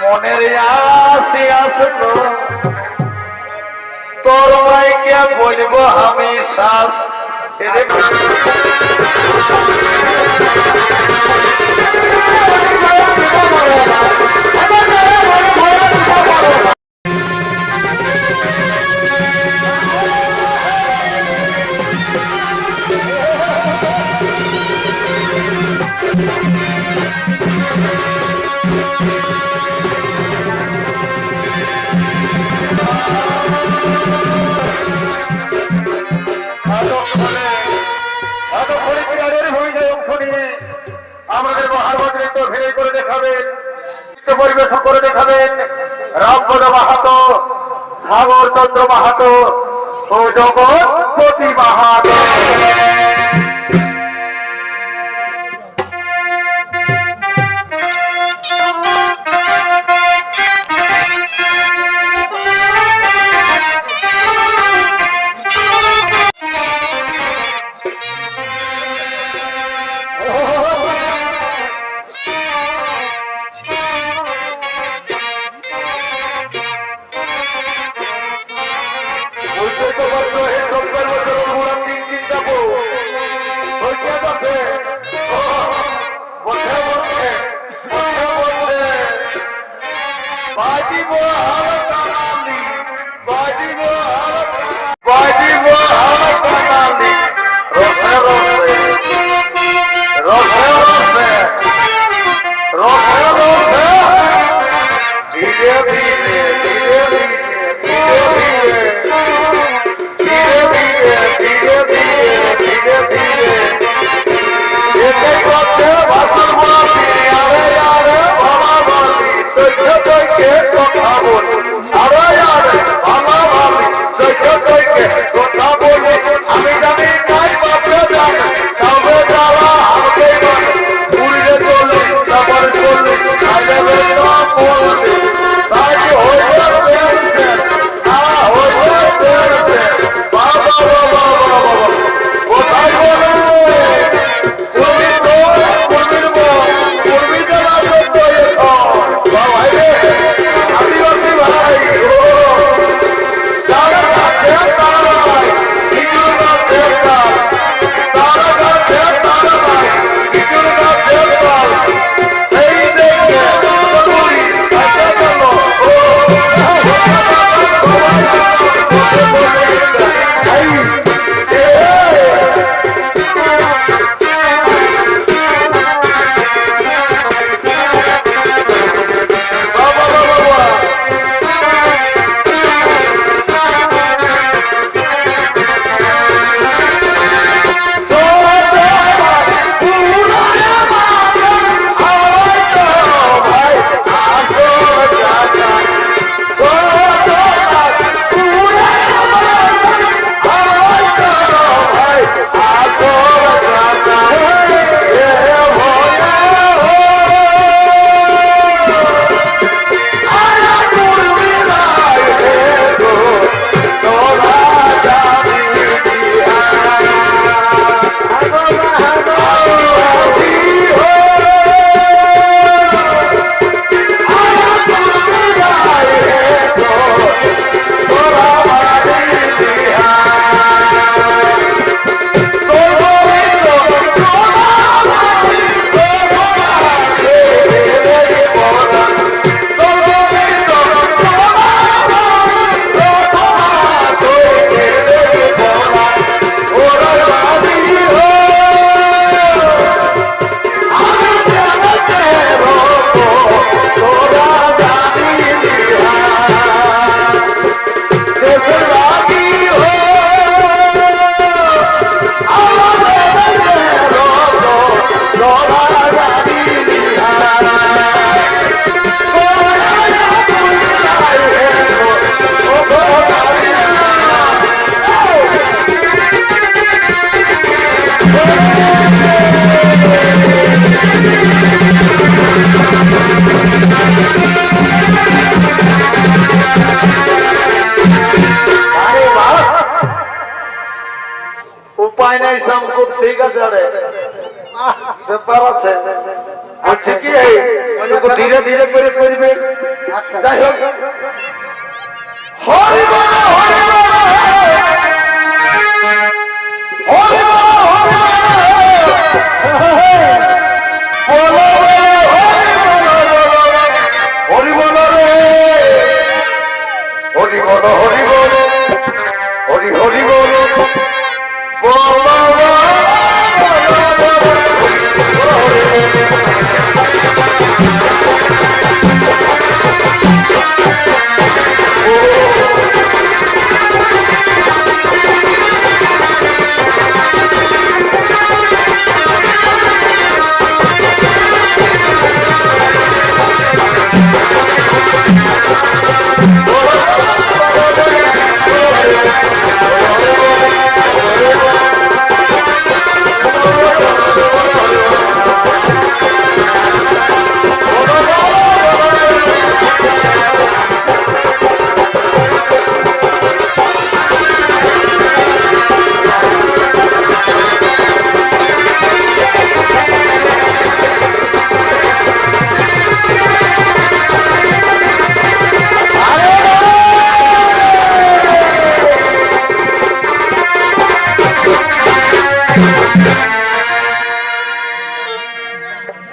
মনের আসি আসলো তোর মাইকে বলবো আমি শ্বাস আমাদের মহার্মদ নৃত্য ভিড়ে করে দেখাবেন, পরিবেশন করে দেখাবেন রামপদ মাহাতো, সাগর চন্দ্র মাহাতো ও জগৎপতি মাহাতো। কথা বল ব্যাপার আছে বলছে কি ধীরে ধীরে করে করবে যাই হোক হরি বল হরি বল হরি বল হরি বল হরি বল হরি বল হরি হরি বল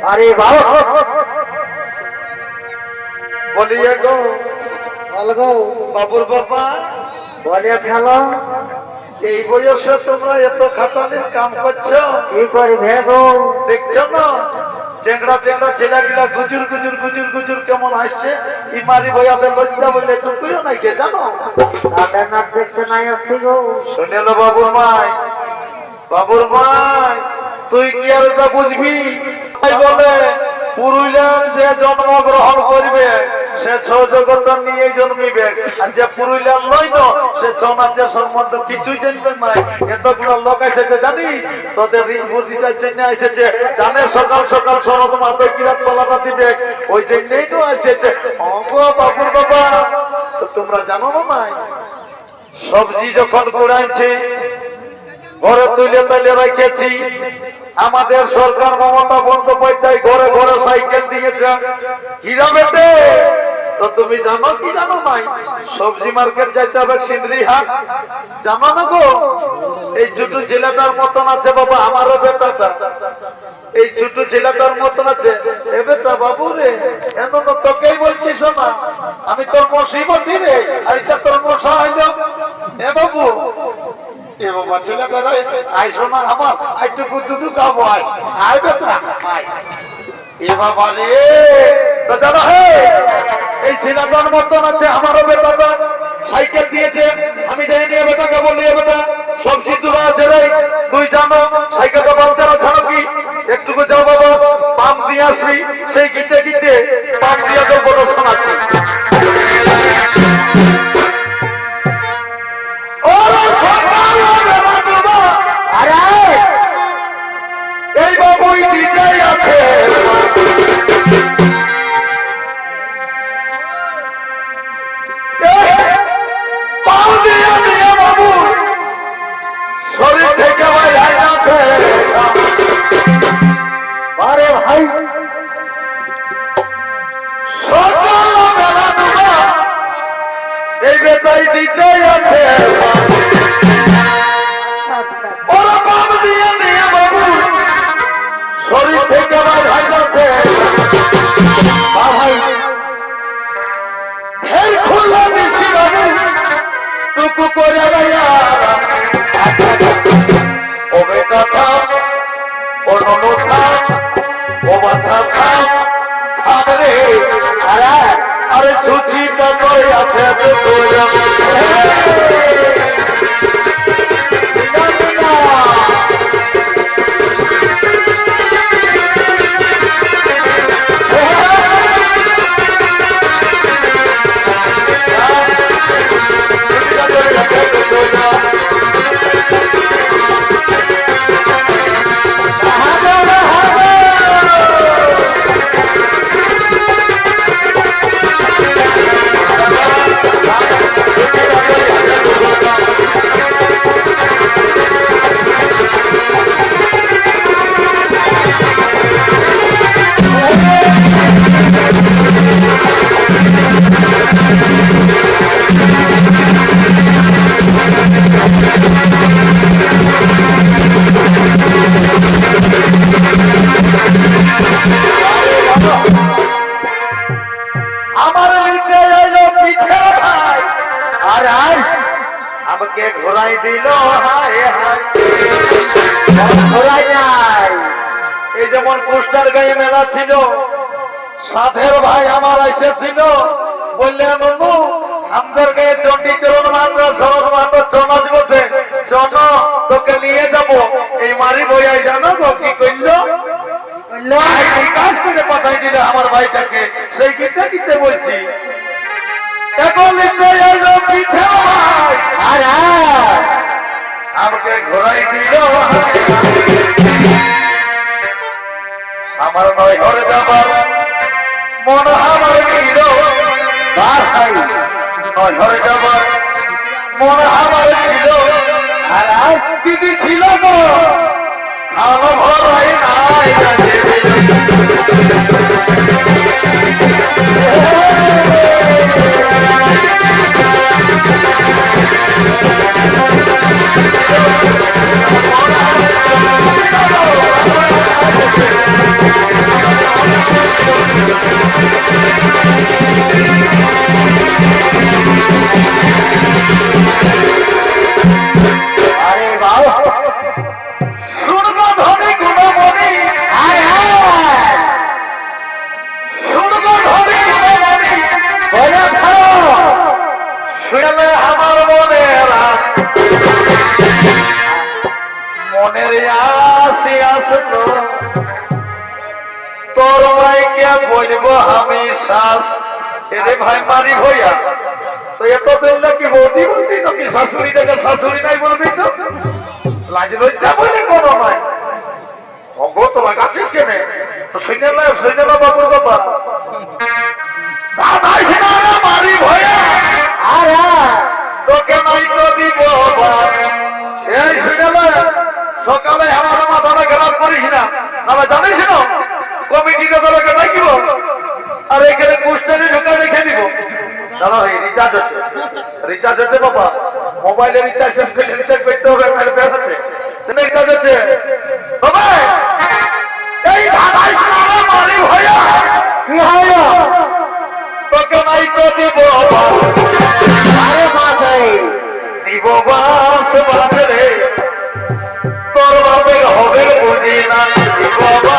अरे बोलिए गो বলগো বাবুর বাবা বলে খেলো এই বয়সে তোমরা এত খাটালির কাম করছো কি করি ভেগো দেখছো না চেংড়া চেংড়া ছেলেগুলা গুজুর গুজুর গুজুর গুজুর কেমন আসছে ইমারি বয়াদের লজ্জা বলে টুকুইও নাই কে জানো তাদের নাচ দেখতে নাই আসছি গো শুনে লো বাবুর মাই তুই কি আর এটা বুঝবি তাই বলে পুরুলিয়ার যে জন্মগ্রহণ করবে সে ছৌ জগৎ নিয়ে জন্মিবে আর যে পুরুলিয়ার লই না সে ছৌ নাচের সম্বন্ধে কিছুই জানবে নাই এতগুলো লোক এসেছে জানিস তোদের ঋণ বুদ্ধিটার জন্য এসেছে জানে সকাল সকাল শরৎ মাথে কিরাত তলাটা দিবে ওই জন্যই তো এসেছে গো বাবুর বাবা তো তোমরা জানো না নাই সবজি যখন কুড়াইছে ঘরে তুলে তুলে রেখেছি আমাদের সরকার মমতা বন্দ্যোপাধ্যায় ঘরে ঘরে সাইকেল দিয়েছে কিরা বেটে তো তুমি জানো কি জানো নাই সবজি মার্কেট যাইতে হবে সিন্দ্রিহাট জানো না গো এই ছোট জেলাটার মতন আছে বাবা আমারও বেটাটা এই ছোট জেলাটার মতন আছে এ বেটা বাবু রে এত তো তোকেই বলছি শোনা আমি তোর মসিবতি রে আর এটা তোর মশা হইল এ বাবু এ বাবা ছেলেটা আইসো না আমার একটু দুধু খাবো আয় বেটা এ বাবা রে দাদা হে এই ছেলেটার মতন আছে আমারও বেটাটা সাইকেল দিয়েছে আমি যাই নিয়ে বেটাকে বলি বেটা সবজি দুরা আছে রে তুই জানো সাইকেলটা বাচ্চারা ছাড়ো কি একটুকু যাও বাবা পাম্প দিয়ে আসবি সেই গিতে গিতে পাম্প দিয়ে তো বড় শোনাচ্ছি এই বাবুই দিতেই আছে বাবু শরীর থেকে ভাই আছে আরে ভাই এই বেটাই দিতেই আছে ওরা বাম দিয়ে নিয়ে বাবু শরীর থেকে ভাই আছে ভাই ফের খুললা দিছি বাবু টুকু করে ভাইয়া ও বেটা থাম ও ননু থাম ও বাচ্চা থাম থাম রে আরে ছুচিটা করে আছে আমার লিখে এলো পিঠের ভাই আর আর আমাকে ঘোরাই দিল হায় হায় ঘোরাই নাই। এই যেমন পোস্টার গায়ে মেলা ছিল, সাধের ভাই আমার এসেছিল, বললে ননু আমাদের গায়ে চণ্ডীচরণ মাত্র শরৎ মাত্র চনজ বসে চন তোকে নিয়ে যাবো। এই মারি বইয়াই জানো তো কি করলো, কাজ করে পাঠাই দিলে আমার ভাইটাকে, সেই গীতে গীতে বলছি এখন পিঠে ভাই আর আমাকে ঘোরাই দিল আমার নয় ঘরে যাবার মন আমার ছিল ভাই, নয় ঘরে যাবার মন আমার ছিল আর দিদি ছিল তো আমার ভরাই নাই। আরে বাবা শুনবো ধনী গুণমণি শুনবো ধনী গুণমণি বলে শুনলে আমার মনের আসি আসলো তোর ভাইকে বলবো আমি শ্বাস এরে ভাই মারি ভইয়া তো এত দিন নাকি বৌদি বলবি নাকি শাশুড়ি দেখে শাশুড়ি নাই বলবি তো লাজ লজ্জা বলে কোনো নাই অঙ্গ তোমার কাছিস কেনে তো সৈন্য বাবুর কথা দাদাই সিনারা মারি ভইয়া আর তোকে নাই তো দিব এই সৈন্য সকালে আমার মাথাটা খারাপ করিস না, আমরা জানিস না কমিটিকে তোকে ডাকিব আর এখানে কুস্টারে ঢুকে রেখে দিব। দাদা ভাই রিচার্জ হচ্ছে বাবা, মোবাইলে রিচার্জ শেষ করে রিচার্জ করতে হবে, রিচার্জ হচ্ছে বাবা। এই ধাঁধাই মারি ভাইয়া কি হয় তোকে নাই তো দিব আরে মাথায় দিব বাস বাসে রে তোর বাপে হবে বুঝি না বাবা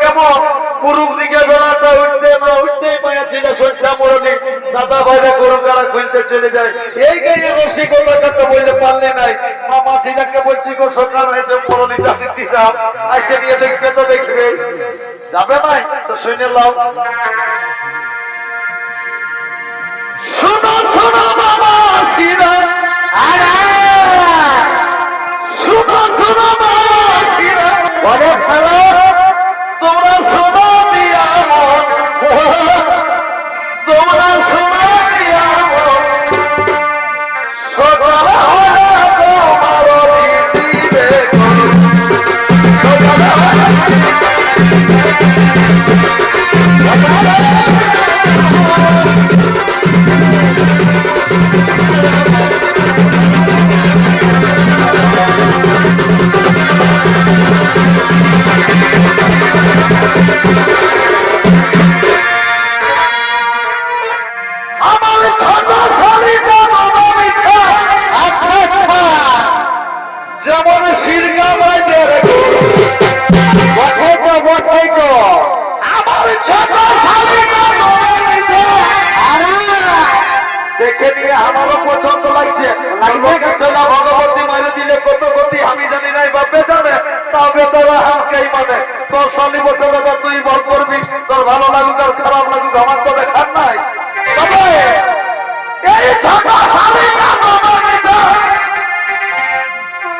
কেমন পুরুষ দিকে বেলাটা উঠতে না উঠতেই পাইয়াছিল সন্ধ্যা মরণে দাদা ভাইরা গরু কারা খুলতে চলে যায়। এই গায়ে রসিকতার কথা বললে পারলে নাই, মামা ছিলাকে বলছি গো সকাল হয়েছে মরণি চাকরি দাম আসে নিয়ে দেখবে তো দেখবে যাবে নাই তো শুনে লাও। শোনো শোনো বাবা শিরা শোনো শোনো বাবা শিরা বলে ভালো তোমরা শোনো দিয়া তোমরা শোনো দিয়া সকাল তোমার দিবে সকাল দেখে নিয়ে আমারও পছন্দ লাগছে চলা ভগবতী মারে দিলে কত গতি আমি জানি নাই বাপে জানে তবে তোরা আমাকেই মানে তোর শনি বছর তুই বল করবি তোর ভালো লাগুক আর খারাপ লাগুক আমার তো দেখার নাই তবে এই ছোট শালিকা নবনীতা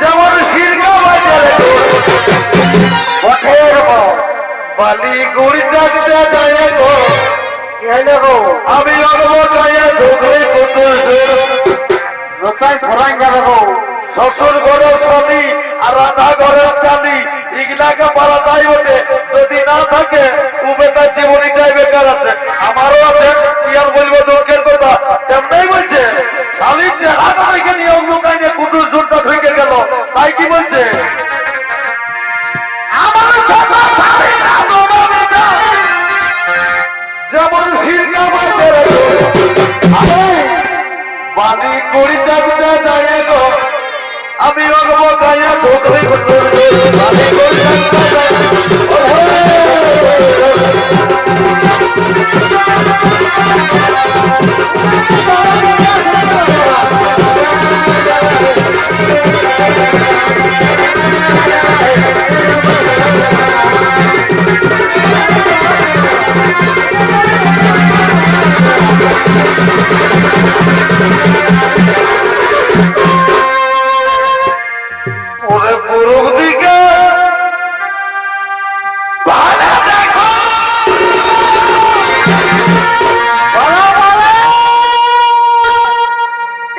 যেমন শিরকা বাজারে পথের বালি গুড়ি চাকতে যায় গো আমি অগব গায়ে ঢুকলে কুতুর রোতাই ফরাই যাবে গো শ্বশুর ঘরের শনি আর রাধা ঘরের চাঁদি এগুলাকে পারা তাই ওঠে যদি না থাকে উবেতার জীবনীটাই বেকার আছে আমারও আছে কি আর বলবো দুঃখের কথা তেমনি বলছে খালি চেহারা দেখে নিয়ম লুকাইনে কুতুর জোরটা ঢুকে গেল তাই কি বলছে আমার ছোট শালিকা নবনীতা যেমন শিরকা বাজারে বালি কুড়ি চাকতে যায় গো আমি অগব গায়ে ঢুকলে কুতুর বালি কুড়ি চাকতে যায় ওরে পুরুষ দিকে ভালো দেখো ভালো বলে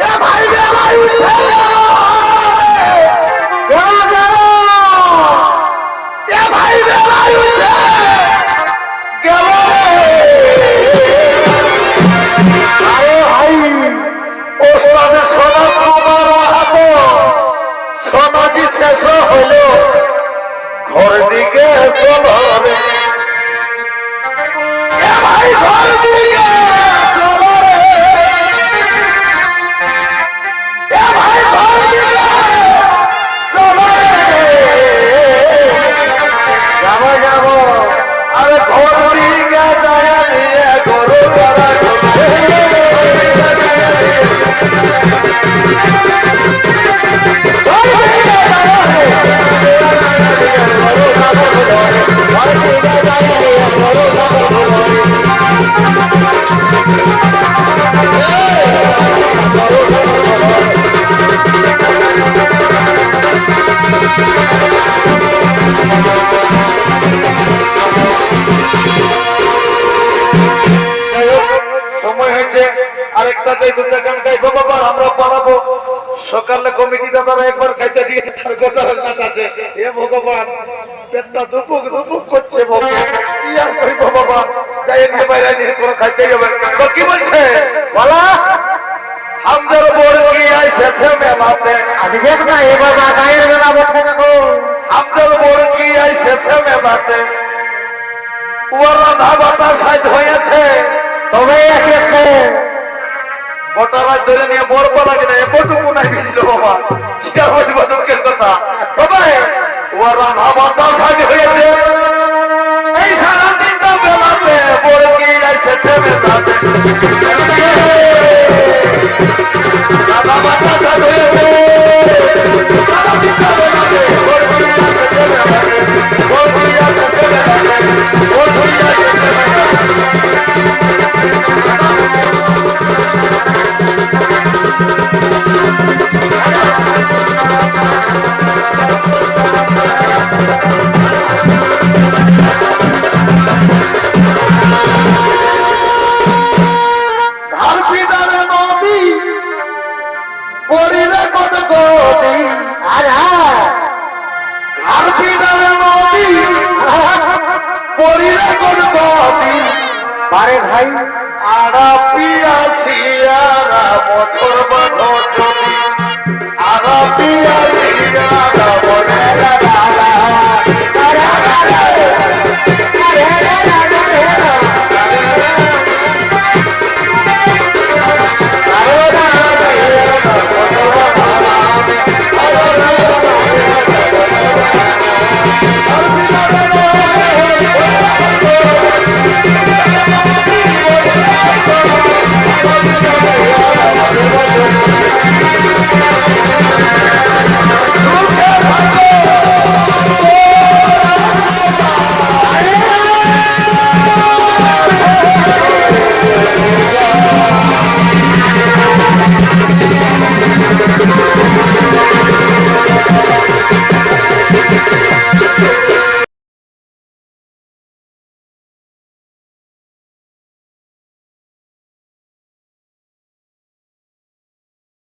এ ভাই বেলায় উঠে এ ভাই বেলায় উঠে গেল আরে ভাই ওস্তাদের সোনা কুমার মাহাতো সমাধি শেষ হইল ঘর দিকে চলো রে এ ভাই ঘর দিকে চলো রে এ ভাই ঘর দিকে চলো রে যাবো যাবো আরে ঘর দিকে যায় নিয়ে গরু করা সময় হয়েছে আরেকটা যে দুটা গান গাইবো বাবা আমরা পালাবো সকালে কমিটি দাদারা একবার খাইতে দিয়েছে তার গোটা নাচ আছে হে ভগবান পেটটা দুপুক দুপুক করছে বাবা কি আর কইবো বাবা যাই এনে বাইরে নিয়ে কোনো খাইতে যাবে তো কি বলছে বলা हमदर बोल की ऐसे मेलाते আজ দেখ না এবার গায়ের বেলা বসে দেখো हमदर बोल की ऐसे मेलाते ওরা ধাবাটা সাইড হয়েছে তবে এসেছে মোটারাজ ধরে নিয়ে বড় পালা কিনা এপটুকু নাই দিল বাবা কি আর বলবো দুঃখের কথা তবে ওরা ধাবাটা সাইড হয়েছে এই সারা দিনটা বেলাতে বড় কি ऐसे মেলাতে দাদা বাচ্চা সাইড হয়েছে সারা দিনটা বেলাতে বড় কি ऐसे মেলাতে বড় কি ऐसे মেলাতে বড় কি ऐसे পারে ভাই আরা পিয়া শিয়ারা মথর বাঁধো যদি আরা পিয়া শিয়ারা